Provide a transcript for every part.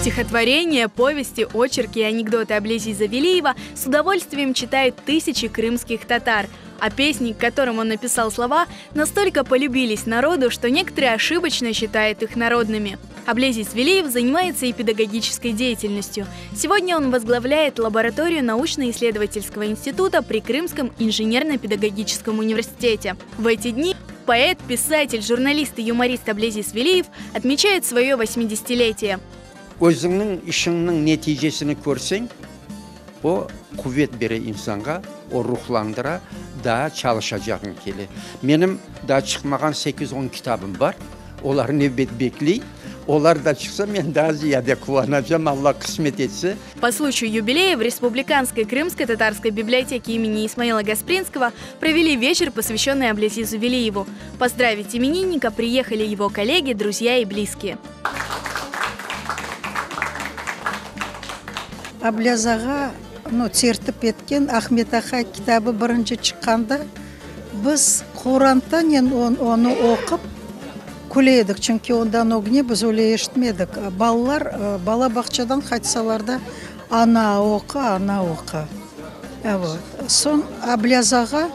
Стихотворения, повести, очерки и анекдоты Аблези Завелиева с удовольствием читают тысячи крымских татар, а песни, к которым он написал слова, настолько полюбились народу, что некоторые ошибочно считают их народными. Аблези Завелиев занимается и педагогической деятельностью. Сегодня он возглавляет лабораторию научно-исследовательского института при Крымском инженерно-педагогическом университете. В эти дни поэт, писатель, журналист и юморист Аблези Завелиев отмечает свое 80-летие. Өзіңнің ішіңнің нәтижесini көрсең, о куввет бере инсанға, о рухландыра, да çalışacağın келе. Менің да çıkмаған 8-10 кітабым бар, олар небет бекли, олар да çıksa мен да зияде куванacağım, Allah кысмет етсе. По случаю юбилея в Республиканской крымско-татарской библиотеке имени Исмаила Гаспринского провели вечер, посвященный Аблези Завелиеву. Поздравить именинника приехали его коллеги, друзья и близкие. Аблязаға тертіп еткен Ахмет Ахай кітабы бірінші шыққанда біз Құрантан оны оқып күледік, чүнки ондан огне біз өле ештімедік. Балалар бала бақшадан қайтсаларда ана оқы. Сон Аблязаға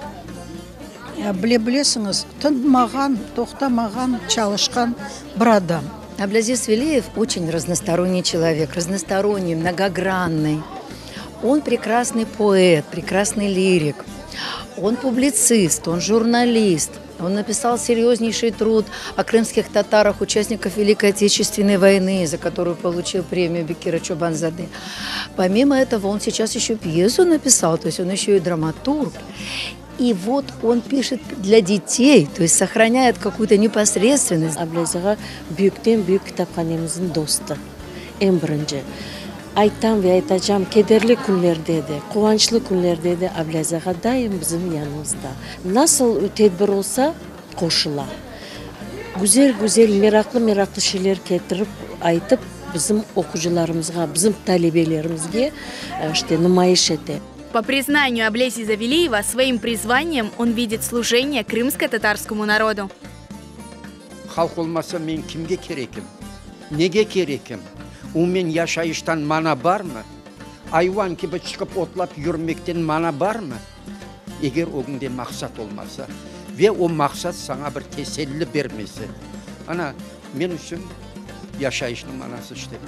білесіңіз, тынмаған, тоқтамаған, çalışқан бір адам. Аблези Завелиев очень разносторонний человек, разносторонний, многогранный. Он прекрасный поэт, прекрасный лирик. Он публицист, он журналист. Он написал серьезнейший труд о крымских татарах, участников Великой Отечественной войны, за которую получил премию Бекира Чобанзады. Помимо этого, он сейчас еще пьесу написал, то есть он еще и драматург. И вот он пишет для детей, то есть сохраняет какую-то непосредственность. Аблезаға бүйіктен бүйік кітапханеміздің досты, ең бірінші. Айтам ve айтacağım, kederli күнлерде де, қуанчлы күнлерде де Аблезаға дайым bizim yanımızda. Nasıl tedbir olsa koşula. Güzel, meraklı şeyler getirip, aytıp bizim okuyucularımızға, bizim talebelerimizге nümayiş ете. По признанию Аблези Завелиева, своим призванием он видит служение крымско-татарскому народу. Халық olmasa мен кімге керекім? Неге керекім? У мен yaşayıştan мана бар ма? Айван кебі шығып отлап жүрмектен мана бар ма? Егер оғыңде мақсат olmasa, ve o мақсат саңа бір теселі бермесе, ана мен үшін yaşayışның манасы işte.